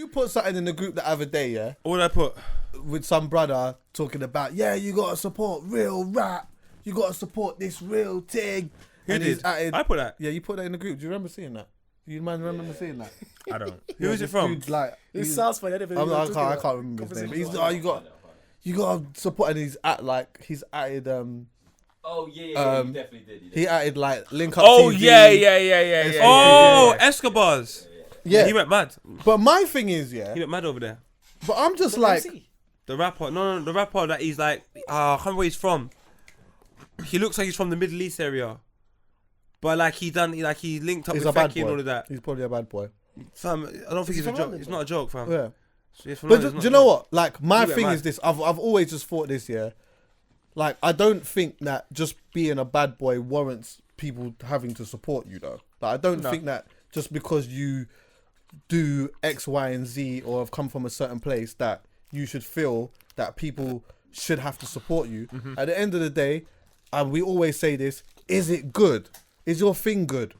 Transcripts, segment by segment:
put something in the group the other day, yeah? What did I put? With some brother talking about, yeah, you gotta support real rap. You gotta support this real thing. Who did? I put that. Yeah, you put that in the group. Do you remember seeing that? Do you mind remember seeing that? I don't. Who is it from? Dude, like, It sounds funny. I can't remember his name. He's you gotta support, and he's added Oh yeah, he definitely did. He added like link up. Oh TV, yeah. Oh, Escobar's. Yeah, he went mad. But my thing is, he went mad over there. But I'm just like the rapper. No, the rapper that he's like. I can't remember where he's from. He looks like he's from the Middle East area. But like he linked up with Fecky and all of that. He's probably a bad boy. Fam, I don't think it's a joke. It's not a joke, fam. Yeah. But do you know what? Like my thing is this. I've always just thought this. Yeah. Like I don't think that just being a bad boy warrants people having to support you though. Like I don't think that just because you do X, Y, and Z or have come from a certain place that you should feel that people should have to support you. Mm-hmm. At the end of the day, and we always say this: is it good? Is your thing good?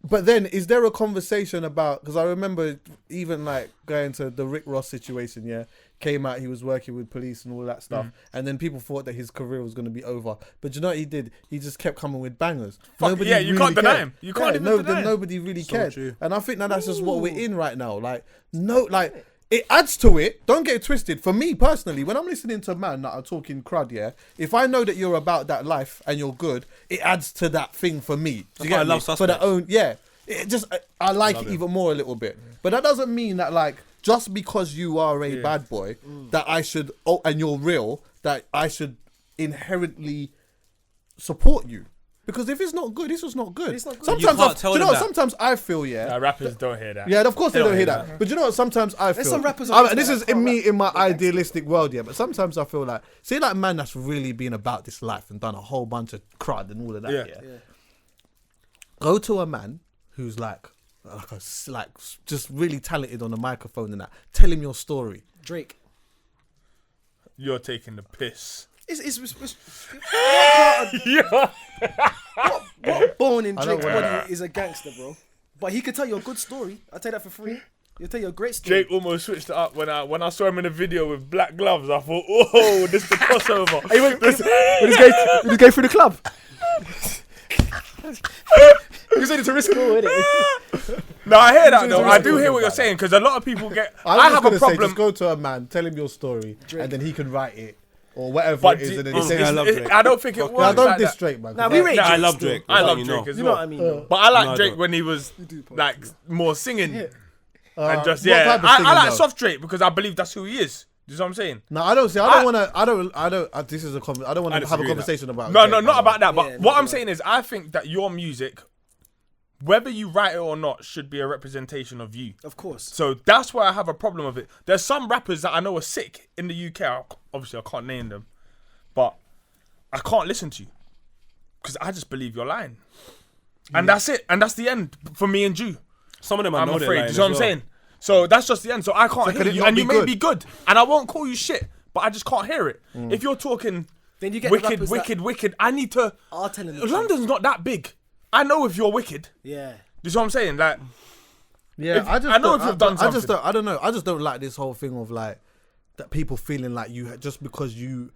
But then, is there a conversation about? Because I remember even like going to the Rick Ross situation. Yeah, came out. He was working with police and all that stuff, and then people thought that his career was going to be over. But you know what he did? He just kept coming with bangers. Nobody you really can't deny him. You can't even deny him. Nobody really cared. True. And I think that's just what we're in right now. It adds to it. Don't get it twisted. For me personally, when I'm listening to a man that are talking crud, yeah, if I know that you're about that life and you're good, it adds to that thing for me. Do you get me? For their own, yeah. It just I like it even more a little bit. But that doesn't mean that like just because you are a bad boy that I should and you're real that I should inherently support you. Because if it's not good, it's just not good. It's not good. Sometimes I feel, rappers don't hear that. Yeah, of course they don't hear that. But you know what? Sometimes I feel. There's some rappers. This is in my idealistic world, yeah. But sometimes I feel like, see, like man that's really been about this life and done a whole bunch of crud and all of that. Yeah. Go to a man who's like just really talented on the microphone and that. Tell him your story. Drake. You're taking the piss. What bone in Drake's body is a gangster, bro? But he could tell you a good story. I'll tell you that for free. He'll tell you a great story. Jake almost switched it up when I saw him in a video with black gloves. I thought, oh, this is the crossover. He went this guy through the club. He was ready to risk it all, innit? No, I hear that though. I do hear what you're saying because a lot of people get. I have a problem. Just go to a man, tell him your story, and then he can write it. Or whatever it is, and then he says, I love Drake. I don't think it was. I don't diss Drake, man. Nah, we rate Drake. I love Drake. I love Drake as well. You know what I mean? But I like Drake when he was like more singing. And just, I like soft Drake because I believe that's who he is. Do you know what I'm saying? No, I don't see. I don't. This is a. I don't want to have a conversation about. No, not about that. But what I'm saying is, I think that your music, whether you write it or not, should be a representation of you. Of course. So that's why I have a problem with it. There's some rappers that I know are sick in the UK. Obviously, I can't name them. But I can't listen to you because I just believe you're lying, and that's it, and that's the end for me and you. Some of them I'm afraid. You know what I'm saying? So that's just the end. So I can't hear you, and you may be good, and I won't call you shit, but I just can't hear it. If you're talking then you get wicked, I need to. London's not that big. I know if you're wicked. Yeah. You know what I'm saying? Like, I know if you've done something. I don't know. I just don't like this whole thing of like that people feeling like you just because you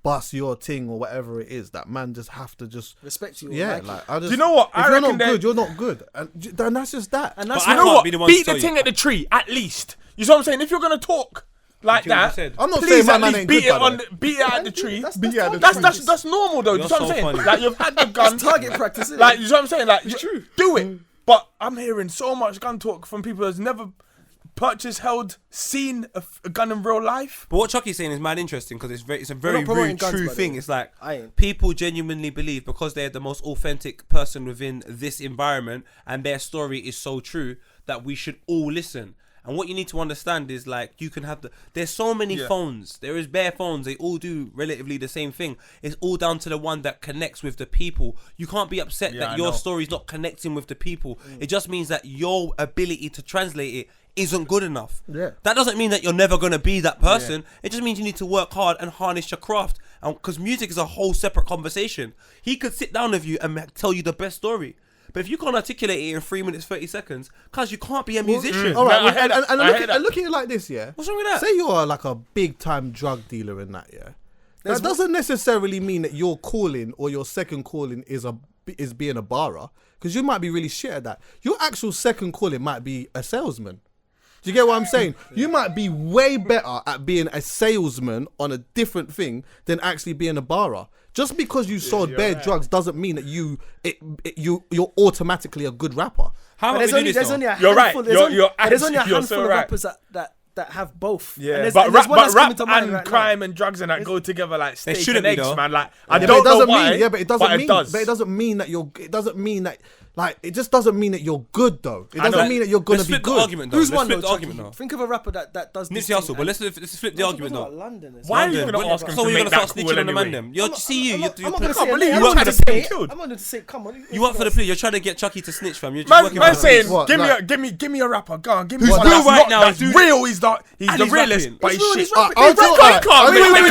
bust your thing or whatever it is, that man just have to just respect you. Yeah, do you know what? If you're not good, you're not good, and that's just that. And that's you know what? Beat the thing at the tree at least. You know what I'm saying? If you're gonna talk like that, I'm not saying my man ain't beat good. Beat it at the tree. That's normal though. You know what I'm saying? Like you've had the gun. Target practice. Like you know what I'm saying? Like it's true. Do it. But I'm hearing so much gun talk from people that's never purchased, held, seen a gun in real life. But what Chucky's saying is mad interesting because it's a very true thing. It's like people genuinely believe because they're the most authentic person within this environment and their story is so true that we should all listen. And what you need to understand is like you can have there's so many phones. There is bare phones. They all do relatively the same thing. It's all down to the one that connects with the people. You can't be upset that your story's not connecting with the people. It just means that your ability to translate it isn't good enough. That doesn't mean that you're never going to be that person. It just means you need to work hard and harness your craft. And because music is a whole separate conversation. He could sit down with you and tell you the best story. But if you can't articulate it in 3 minutes 30 seconds, cause you can't be a musician. All right, I and looking at it like this, yeah. What's wrong with that? Say you're like a big time drug dealer in that, yeah. That doesn't necessarily mean that your calling or your second calling is being a barra, because you might be really shit at that. Your actual second calling might be a salesman. Do you get what I'm saying? You might be way better at being a salesman on a different thing than actually being a barra. Just because you sold bare drugs doesn't mean that you're automatically a good rapper. How there's only a You're handful. right. There's only a You're handful so of right. rappers that have both. Yeah, and but there's one that's coming rap to mind and right crime now. and drugs and that go together like steak shouldn't and be, eggs, though. man. Like Yeah, I but don't it doesn't know why. mean. Yeah, but it doesn't mean. does. But it doesn't mean that you're. It doesn't mean that. Like, it just doesn't mean that you're good, though. It doesn't mean that you're gonna Let's be flip the good. argument, though. Who's Let's one flip though? the argument, Chucky? though. Think of a rapper that does this Nipsey thing Hussle, but and- let's flip the argument, About though. London, it's Why are you London, going to ask him so to you're make gonna that start cool snitching on the man, anyway? them. You're see you. I'm You're not gonna can't say believe it. you I'm work not for gonna the say being it. killed. I'm not going to say. Come on. You want for the plea. You're trying to get Chucky to snitch, fam. You're just Man working saying, What? give me a rapper. Go on, give me Who's one real that's right not, now that's is doing- real. He's the And realest, he's rapping. but he's He's real, shit. he's rapping. I'll tell- Wait, Let me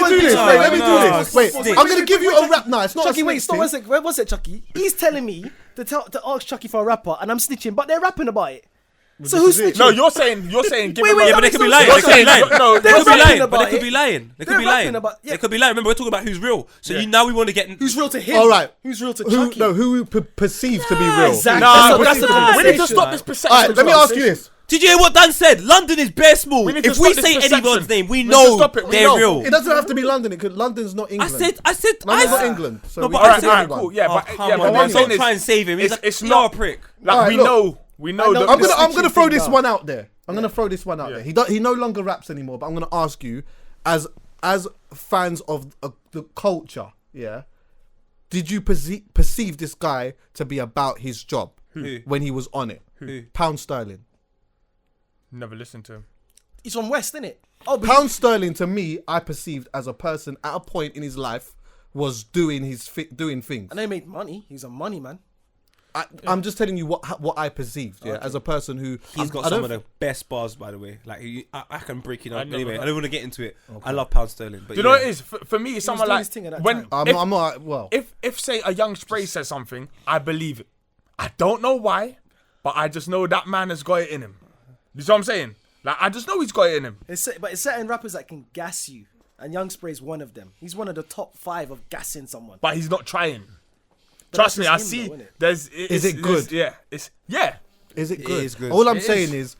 do this. No, Let me do no, this. Wait, snitch. I'm gonna give you a rap. No, it's not a Chucky, wait, snitch stop thing. one sec. Where was it, Chucky? He's telling me to ask Chucky for a rapper, and I'm snitching, but they're rapping about it. So who's snitching? No, you're saying, give Wait, him wait, a Yeah, but they that could be makes lying. no They could be sense. lying. No, They they're could be rapping lying. But about they could it. be lying. They could They're be lying. rapping about- yeah. They could be lying. Remember, we're talking about who's real. So now we want to get Who's real to him? All right. Who's real to Who? Chucky? No, who perceived to be real? Exactly. Nah, That's the we need conversation. to stop this perception. All right, let me ask you this. Did you hear what Dan said? London is bare small. We need to If we stop this say perception. anyone's name, we We need to know stop it. We they're know. real. It doesn't have to be London. It could. London's not I England. said. London's not England. So No, we but can I say said- Alright, anyone. cool. Yeah, Oh, but come what on, I'm man. saying Don't is, try and save him. He's it's you're not a prick. Like Alright, we look. know. I'm gonna throw this thing one down. out there. I'm gonna throw this one out there. He no longer raps anymore. But I'm gonna ask you, as fans of the culture, yeah, did you perceive this guy to be about his job when he was on it? Who? Pound Sterling. Never listened to him. He's from West, isn't it? Oh, but Pound Sterling, to me, I perceived as a person at a point in his life was doing things. and they made money. He's a money man. I'm just telling you what I perceived, yeah, as a person who He's got I some don't of the best bars, by the way. Like I can break it up. never Anyway, heard. I don't want to get into it. I love Pound Sterling, but Do you know what it is? For me, it's someone doing like his thing at that when time. I'm not well. if say a young Spray says something, I believe it. I don't know why, but I just know that man has got it in him. You see what I'm saying? Like I just know he's got it in him. But it's certain rappers that can gas you, and Young Spray's one of them. He's one of the top 5 of gassing someone. But he's not trying. But Trust me, I that's just him see. though, innit? There's Is it good? Yeah, it's yeah. Is it It good? is good. All I'm It saying is.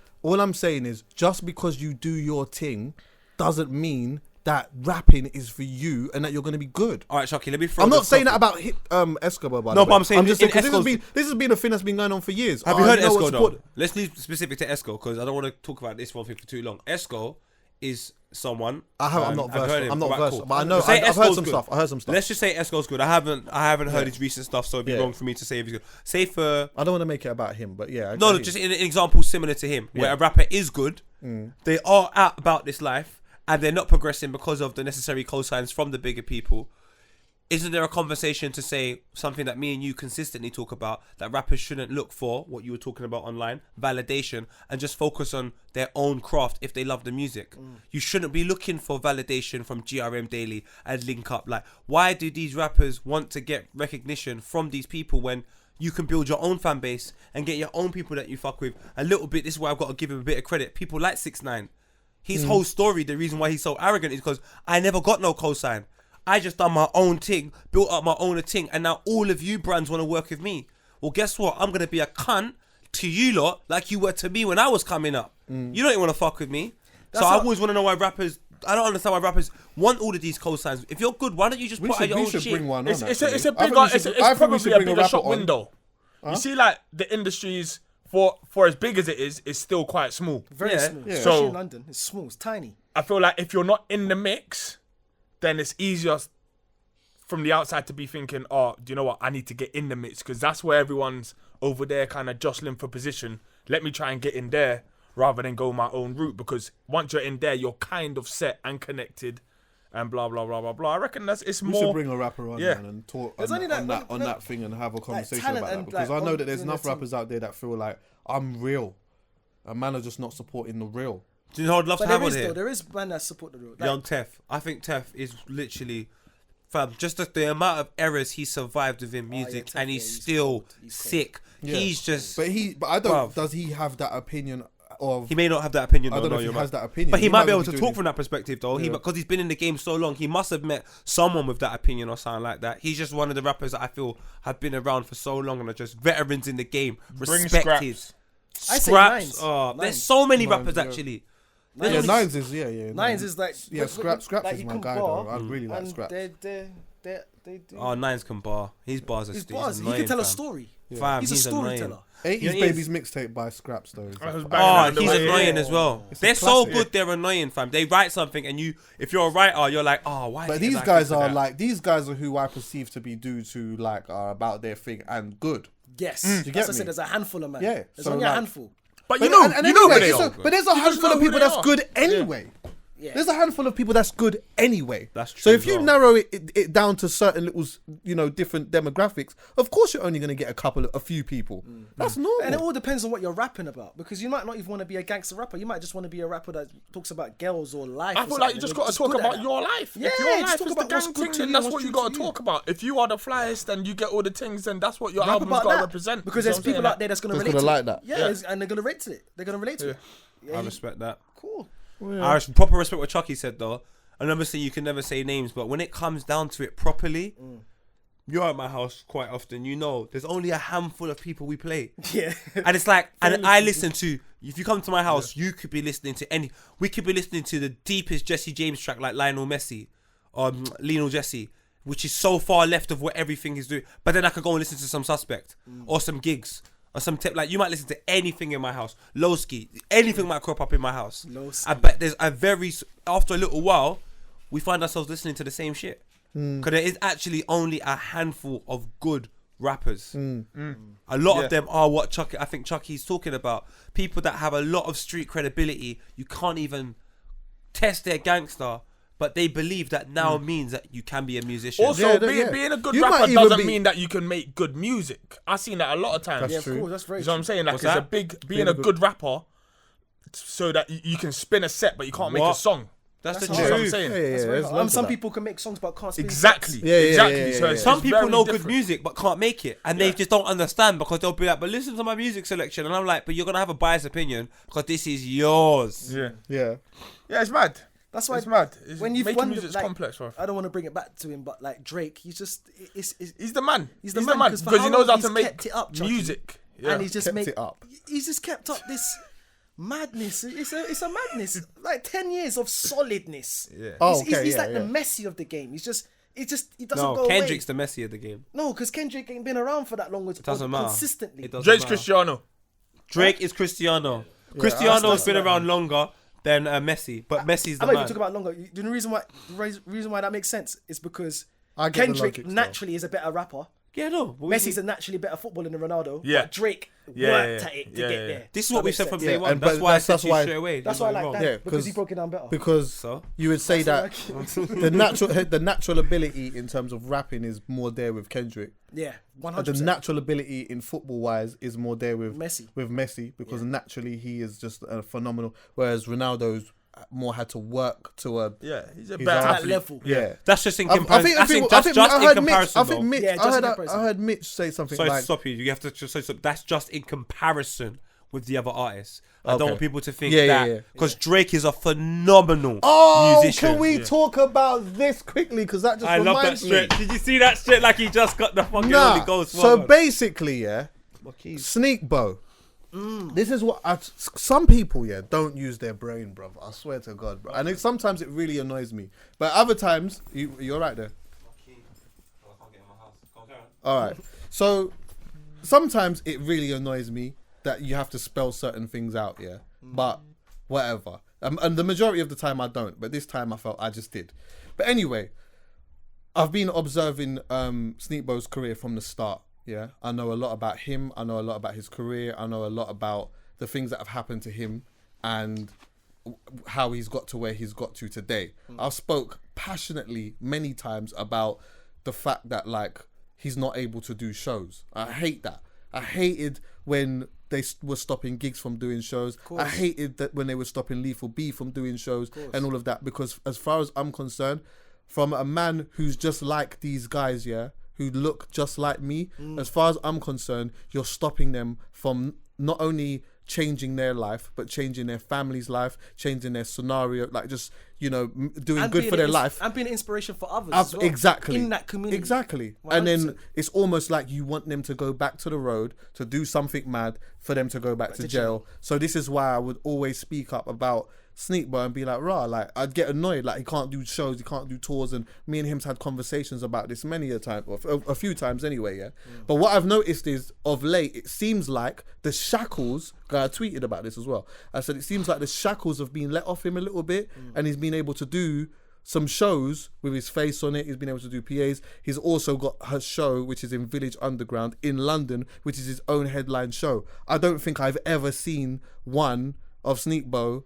is just because you do your thing doesn't mean that rapping is for you and that you're going to be good. All right, Chucky, let me throw I'm not this saying that topic. about Escobar, by No, the way. but I'm saying just in saying, 'cause Esco's- this has been a thing that's been going on for years. Have you heard no one Esco though? support- Let's leave specific to Esco because I don't want to talk about this one thing for too long. Esco is someone. I'm not I've versed. heard him. I'm not Right, versed, cool. but I know. Say I've heard Esco's some good. stuff. I heard some stuff. Let's just say Esco's good. I haven't heard his recent stuff, so it'd be Yeah. wrong for me to say if he's good. Say for I don't want to make it about him, but yeah. no, just an example similar to him, where Yeah. a rapper is good, they are out about this life, and they're not progressing because of the necessary cosigns from the bigger people. Isn't there a conversation to say something that me and you consistently talk about, that rappers shouldn't look for what you were talking about online, validation, and just focus on their own craft if they love the music? You shouldn't be looking for validation from GRM Daily and Link Up. Like, why do these rappers want to get recognition from these people when you can build your own fan base and get your own people that you fuck with? A little bit, this is why I've got to give him a bit of credit. People like 6ix9ine. His whole story, the reason why he's so arrogant is because I never got no cosign. I just done my own thing, built up my own thing, and now all of you brands want to work with me. Well, guess what? I'm going to be a cunt to you lot like you were to me when I was coming up. You don't even want to fuck with me. So I always want to know why rappers... I don't understand why rappers want all of these cosigns. If you're good, why don't you just put out your own shit? bring one on. It's actually. a I bigger, think we it's should- I think we probably should a bring bigger rapper shop on. window. You see, like the industries for as big as it is still quite small. Very Yeah. small. Yeah. Especially So- in London. It's small. It's tiny. I feel like if you're not in the mix, then it's easier from the outside to be thinking, oh, do you know what? I need to get in the mix because that's where everyone's over there kind of jostling for position. Let me try and get in there rather than go my own route, because once you're in there, you're kind of set and connected and blah, blah, blah, blah, blah. I reckon it's We more... should bring a rapper on, Yeah. man, and talk There's on only that thing and have a conversation talent about that, and, because like, I know that on- there's in enough the team. rappers out there that feel like I'm real, and man are just not supporting the real. Do you know what I'd love But to have there on is here? though. There is man that support the real. Like, Young Tef. I think Tef is literally fam, just the amount of errors he survived within music, and he's still sick. Yeah. He's just. But I don't. Bruv. Does he have that opinion of? He may not have that opinion. I don't know if he has that opinion. But he might be able to doing talk it. from that perspective, though. Yeah. Because he's been in the game so long, he must have met someone with that opinion or something like that. He's just one of the rappers that I feel have been around for so long and are just veterans in the game, respected. I say Scraps. Nines. Oh, Nines. there's so many Nines, rappers yeah. actually. Nines Yeah, is- Nines is yeah. Nines is like Scraps like is you my can guy bar, though. I really like and Scraps. They do. Oh, Nines can bar. His bars are His still. bars. He can tell a story. Fam, He's a storyteller. 80s Yeah, he Babies mixtape by Scraps though. Oh, he's annoying as well. It's a They're so classic. good, they're annoying, fam. They write something, and if you're a writer, you're like, oh, why? But is it these like guys this or are that? like these guys are who I perceive to be dudes who like are about their thing and good. Yes, you that's get what I me? said. There's a handful of men. Yeah, there's so only a like- handful. But But you know, and you know who anyway, they it's are. a- but there's a handful know of who people they that's are. good anyway. Yeah. There's a handful of people that's good anyway. That's So true if as you well. narrow it down to certain little, different demographics, of course you're only going to get a few people. That's normal. And it all depends on what you're rapping about, because you might not even want to be a gangster rapper. You might just want to be a rapper that talks about girls or life. I or feel like you something, just and got you're to talk good at about that. your life. Yeah, if your just life talk is the about what's gang good thing, to then you, that's what's what you true got to to you. talk about. If you are the flyest, then you get all the things, then that's what your Rap album's about got to that, represent. because You know there's what I'm people saying? out there that's going to That's relate gonna to like it. that. Yeah, and they're going to relate to it. They're going to relate to it. Yeah, I respect that. Cool. I proper respect what Chucky said though. And obviously you can never say names, but when it comes down to it properly, you're at my house quite often. You know, there's only a handful of people we play. Yeah. And it's like, and I listen to, if you come to my house, you could be listening to we could be listening to the deepest Jesse James track like Lionel Messi or Lionel Jesse, which is so far left of what everything is doing. But then I could go and listen to some Suspect or some Gigs or some tip. Like you might listen to anything in my house. Lowski, anything might crop up in my house. Lowski. I bet there's after a little while, we find ourselves listening to the same shit. Because there is actually only a handful of good rappers. A lot of them are what I think Chucky's talking about. People that have a lot of street credibility. You can't even test their gangster, but they believe that now means that you can be a musician. Also, Yeah, being a good You might rapper even doesn't be- mean that you can make good music. I've seen that a lot of times. That's Yeah, true. of course. That's very You know what I'm saying? Like, What's it's a that? big being a good rapper, so that you can spin a set, but you can't make a What? song. That's the That's You know what I'm truth. saying? Yeah, That's very there's hard. loads of Some that. people can make songs but can't spin Exactly. Yeah, yeah, exactly. yeah, yeah, So yeah. it's Some people very know different. good music but can't make it, and they just don't understand because they'll be like, "But listen to my music selection," and I'm like, "But you're gonna have a biased opinion because this is yours." Yeah, Yeah. yeah, it's mad. That's why It's mad. It's, when you've making wondered, music's like, complex, bro. I don't want to bring it back to him, but like Drake, he's just He's the man. He's the man, 'cause for because he how knows how long to he's make kept it up, Chucky. music. Yeah. and he's just Kept it up. He's just kept up this madness. It's a madness. Like 10 years of solidness. Yeah. Oh, He's okay, like yeah. the Messi of the game. He doesn't No, go Kendrick's away. the Messi of the game. No, because Kendrick ain't been around for that long. It doesn't matter. Consistently. It doesn't Drake's matter. Cristiano. Drake is Cristiano. Cristiano's been around longer than Messi, but Messi's the I'm not even man. talking about longer. The reason why that makes sense is because I get the Kendrick logic, though. naturally is a better rapper. Yeah, no. Messi's a naturally better footballer than Ronaldo. Yeah. But Drake Yeah, worked yeah, at it to yeah, get yeah. there. This is what That we makes said from sense. day Yeah, one. and- That's but why I that's- said that's to you why- straight away. That's you're why I not like wrong. that Yeah, because he broke it down better. Because So? you would say that That's the natural ability in terms of rapping is more there with Kendrick. Yeah, The 100%. natural ability in football wise is more there with Messi. because naturally he is just a phenomenal. Whereas Ronaldo's more had to work to a Yeah, he's a He's better a- athlete. level. yeah. That's just in I comparison. think I think that's just I in heard comparison. I think Mitch. Yeah, just in I comparison. heard Mitch say something Sorry to like, stop you. You have to just say something. That's just in comparison with the other artists. I don't Okay. want people to think Yeah, yeah, that yeah. because Drake is a phenomenal "Oh, musician. can we talk about this quickly? Because that just I love that reminds me." stretch. Did you see that shit? Like he just got the fucking Nah. Holy Ghost. So woman. basically, yeah, Sneakbo. This is what some people, yeah, don't use their brain, bro. I swear to God, bro. And sometimes it really annoys me. But other times, you're right there. All right. So sometimes it really annoys me that you have to spell certain things out, yeah. But whatever. And the majority of the time I don't. But this time I felt I just did. But anyway, I've been observing Sneakbo's career from the start. Yeah, I know a lot about him. I know a lot about his career. I know a lot about the things that have happened to him and how he's got to where he's got to today. I've spoke passionately many times about the fact that like he's not able to do shows. I hate that. I hated when they were stopping gigs from doing shows. I hated that when they were stopping Lethal B from doing shows and all of that, because as far as I'm concerned, from a man who's just like these guys, yeah, who look just like me. As far as I'm concerned, you're stopping them from not only changing their life, but changing their family's life, changing their scenario, like just, you know, doing And good being for their life. And being an inspiration for others as well, Exactly. in that community. Exactly. 100%. And then it's almost like you want them to go back to the road, to do something mad, for them to go back to jail. So this is why I would always speak up about Sneakbo and be like, rah, like, I'd get annoyed, like, he can't do shows, he can't do tours, and me and him's had conversations about this many a time, or a few times anyway, yeah? But what I've noticed is, of late, it seems like the shackles, I tweeted about this as well, I said it seems like the shackles have been let off him a little bit, and he's been able to do some shows with his face on it. He's been able to do PAs. He's also got her show, which is in Village Underground in London, which is his own headline show. I don't think I've ever seen one of Sneakbo.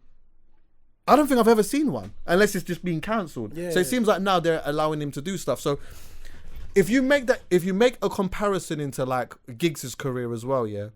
I don't think I've ever seen one, unless it's just been cancelled. So it seems like now they're allowing him to do stuff. So if you make a comparison into like Giggs' career as well, yeah.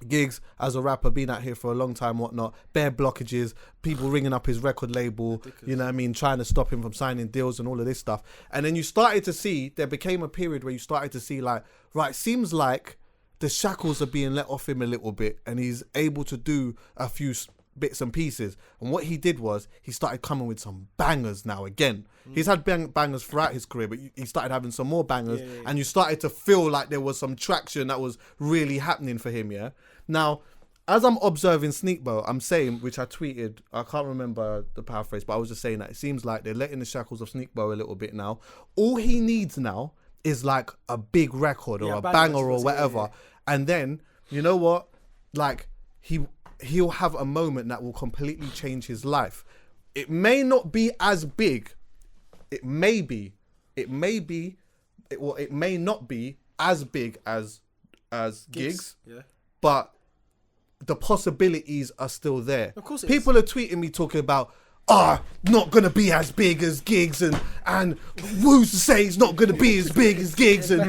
Giggs as a rapper, been out here for a long time, whatnot, bare blockages, people ringing up his record label, you know what I mean, trying to stop him from signing deals and all of this stuff. And then you started to see, there became a period where you started to see like, right, seems like the shackles are being let off him a little bit and he's able to do a few bits and pieces. And what he did was he started coming with some bangers now again. He's had bangers throughout his career, but he started having some more bangers, and you started to feel like there was some traction that was really happening for him, yeah? Now, as I'm observing Sneakbo, I'm saying, which I tweeted, I can't remember the paraphrase, but I was just saying that it seems like they're letting the shackles of Sneakbo a little bit now. All he needs now is like a big record or a banger or whatever. And then, you know what? Like, he'll have a moment that will completely change his life. It may not be as big. It may not be as big as Giggs. Yeah. But the possibilities are still there. Of course, people are tweeting me talking about, not gonna be as big as Giggs, and who's to say it's not gonna be as big as Giggs, and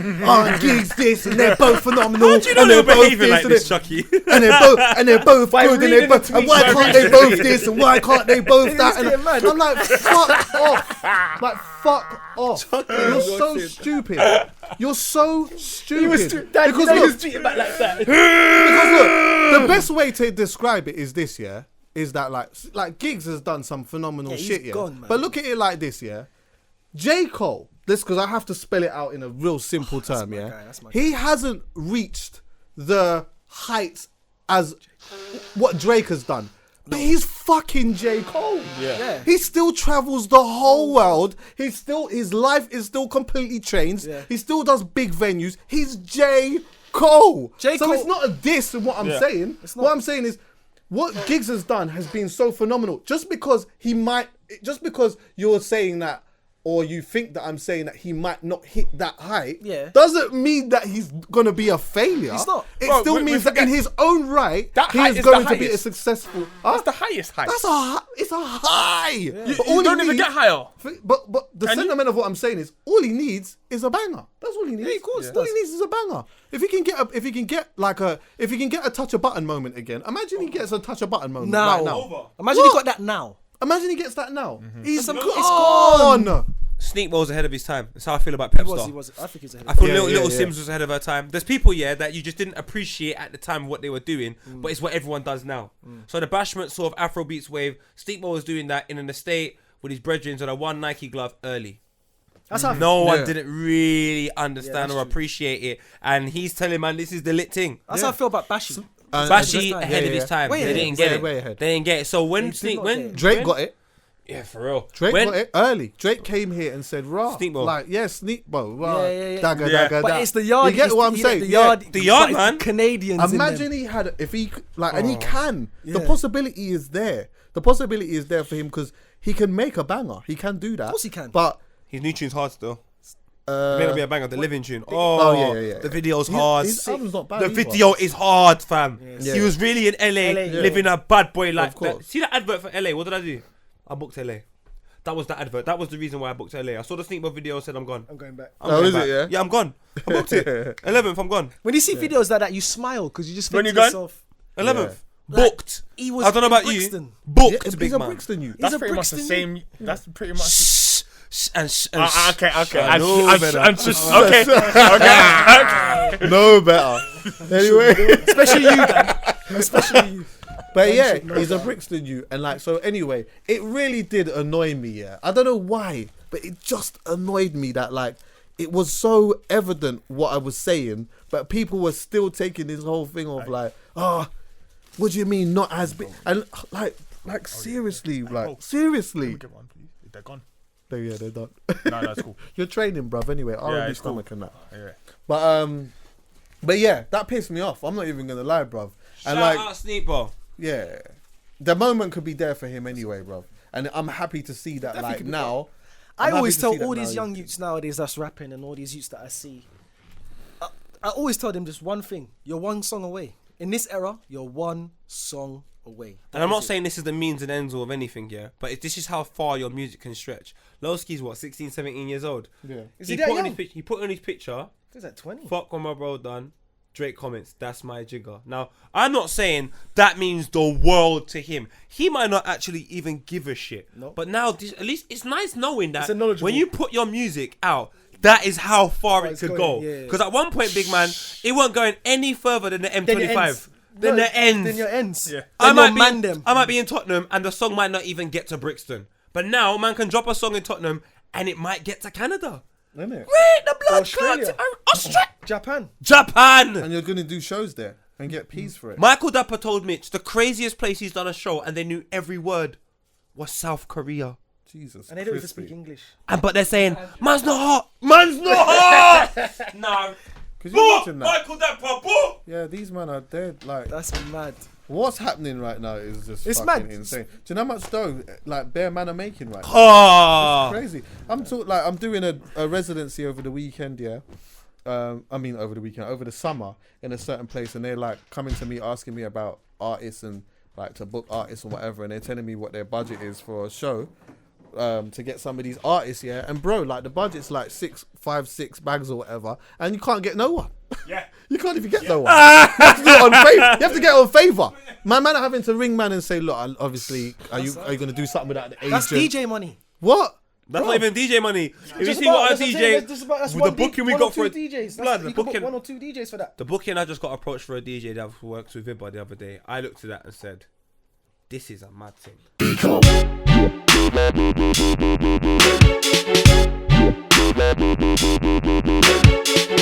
Giggs this, and they're both phenomenal. How do you know they're behaving like this, Chucky? And they're both good, and why can't they both this, and why can't they both that? And I'm like, fuck off, like fuck off. You're so stupid. You're so stupid. Because look, tweeting back like that. Because look, the best way to describe it is this, yeah. Is that like Giggs has done some phenomenal shit, yeah. Gone, but look at it like this, yeah. J. Cole, this because I have to spell it out in a real simple term, yeah. He hasn't reached the heights as what Drake has done. But he's fucking J. Cole. Yeah. He still travels the whole world. His life is still completely changed. Yeah. He still does big venues. He's J. Cole. So it's not a diss in what I'm saying. What I'm saying is, what Giggs has done has been so phenomenal. Just because you're saying that, or you think that I'm saying that he might not hit that height, doesn't mean that he's gonna be a failure. He's not. It still means that in his own right, that he is going to be a successful. That's the highest height. It's a high. Yeah. You don't even get higher. But the sentiment of what I'm saying is, all he needs is a banger. That's all he needs. Yeah, of course. All he needs is a banger. If he can get a touch a button moment again, imagine he gets a touch a button moment right now. Imagine he got that now. Imagine he gets that now. He's gone. Sneakbo was ahead of his time. That's how I feel about Pepstar. He was. I think he's ahead. I thought Little Sims was ahead of her time. There's people, that you just didn't appreciate at the time what they were doing, but it's what everyone does now. So the bashment sort of Afrobeats wave, Sneakbo was doing that in an estate with his brethren on a one Nike glove early. That's how no one didn't really understand or appreciate it, and he's telling man this is the lit thing. That's how I feel about Bashi. Bashi ahead of his time. They didn't get it. They didn't get it. So when Drake got it. Yeah, for real. Drake got it early. Drake came here and said, "Raw, Sneakbo." Sneakbo, Dagga. But it's the yard. You get what I'm saying? The yard, man. Canadians. Imagine he had, if he and he can. The possibility is there. The possibility is there for him because he can make a banger. He can do that. Of course he can. But his new tune's hard still. It may not be a banger. The living tune. The video's hard. His album's not bad. The video is hard, fam. He was really in LA living a bad boy life. See that advert for LA? What did I do? I booked LA. That was the advert. That was the reason why I booked LA. I saw the Sneakbo video, said I'm gone. I'm going back. Is it? Yeah. Yeah, I'm gone. I booked it. 11th, I'm gone. When you see videos like that, you smile because you just think to yourself. 11th. Booked. He was. I don't know about Brixton. you. Booked, He's big a man. Brixton youth. That's pretty much the same. That's pretty much. Okay. No better. Anyway, Especially you, Dan. Especially you. but yeah, he's a Brixton you, and like so. Anyway, it really did annoy me. Yeah, I don't know why, but it just annoyed me that like it was so evident what I was saying, but people were still taking this whole thing of like, what do you mean not as big? And like seriously, seriously. Get one, please. They're gone. Yeah, they're done. No, that's cool. You're training, bruv. Anyway, R&B stomach cool. and that. Yeah. But yeah, that pissed me off. I'm not even gonna lie, bruv. And Shout out Sneakbo. yeah, the moment could be there for him anyway, bruv. And I'm happy to see that like now. I always tell all these young youths nowadays that's rapping and all these youths that I see. I always tell them just one thing: you're one song away. In this era, you're one song away. And I'm not saying this is the means and ends all of anything, yeah, but this is how far your music can stretch. Lowski's what, 16, 17 years old? Yeah. Is he that young? He put on his picture, He's at 20. fuck what my bro done. Drake comments, that's my jigger. Now, I'm not saying that means the world to him. He might not actually even give a shit. No. But now, at least it's nice knowing that knowledgeable. when you put your music out, that is how far it could go. Yeah. Because at one point, big man, it wasn't going any further than the M25. Then the ends. Then your ends. Yeah. I might be in Tottenham and the song might not even get to Brixton. But now, man can drop a song in Tottenham and it might get to Canada. Isn't it? Wait, the blood Australia. Japan. And you're gonna do shows there and get peas for it. Michael Dapper told Mitch the craziest place he's done a show and they knew every word was South Korea. Jesus. And they don't even speak English. But they're saying, man's not hot. Man's not hot. No. Because you're watching that. Michael Dapper, boo. Yeah, these men are dead. Like, That's mad. what's happening right now is just It's fucking mad. insane. Do you know how much dough like bare man are making right now? Oh. Crazy. I'm doing a residency over the weekend, yeah. Over the summer in a certain place, and they're like coming to me asking me about artists and like to book artists or whatever, and they're telling me what their budget is for a show. To get some of these artists, yeah, and bro, like the budget's like 6 bags or whatever, and you can't get no one. Yeah. You can't even get no one. You have to do it on favor. You have to get on favor. My man are having to ring man and say, look, obviously, are you gonna do something without the agent? That's DJ money. What? That's not even DJ money. If you Just see about- what our that's what I'm DJ, saying, that's with one the booking we one got or for two DJs. blood, You the can book booking, one or two DJs for that. the booking I just got approached for a DJ that works with Vibba the other day. I looked at that and said, this is a mad thing.